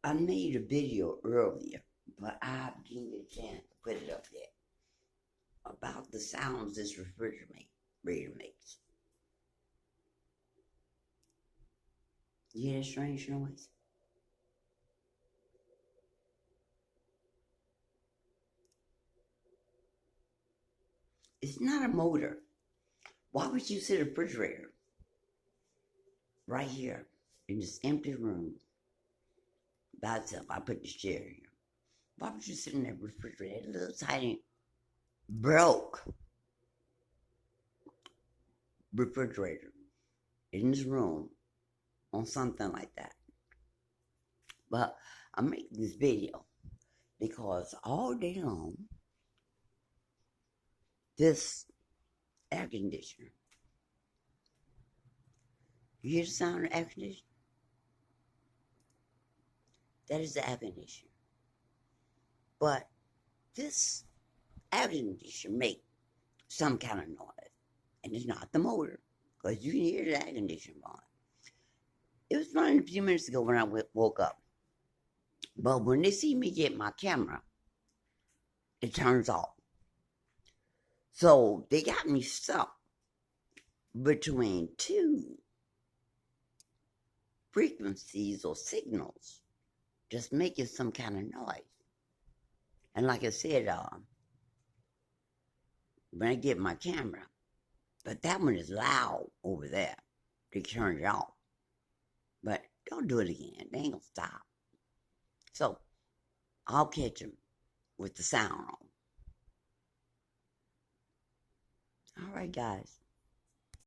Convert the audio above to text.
I made a video earlier, but I didn't get a chance to put it up yet about the sounds this refrigerator makes. You hear a strange noise? It's not a motor. Why would you sit a refrigerator right here in this empty room by itself? I put this chair here. Why would you sit in that refrigerator? Little tiny broke refrigerator in this room on something like that. But I'm making this video because all day long, this air conditioner, you hear the sound of air conditioner? That is the air conditioner. But this air conditioner makes some kind of noise, and it's not the motor, because you can hear the air conditioner on. It was running a few minutes ago when I woke up. But when they see me get my camera, it turns off. So they got me stuck between two frequencies or signals just making some kind of noise. And like I said, when I get my camera, but that one is loud over there. They turn it off. But don't do it again. They ain't gonna stop. So I'll catch them with the sound on. All right, guys.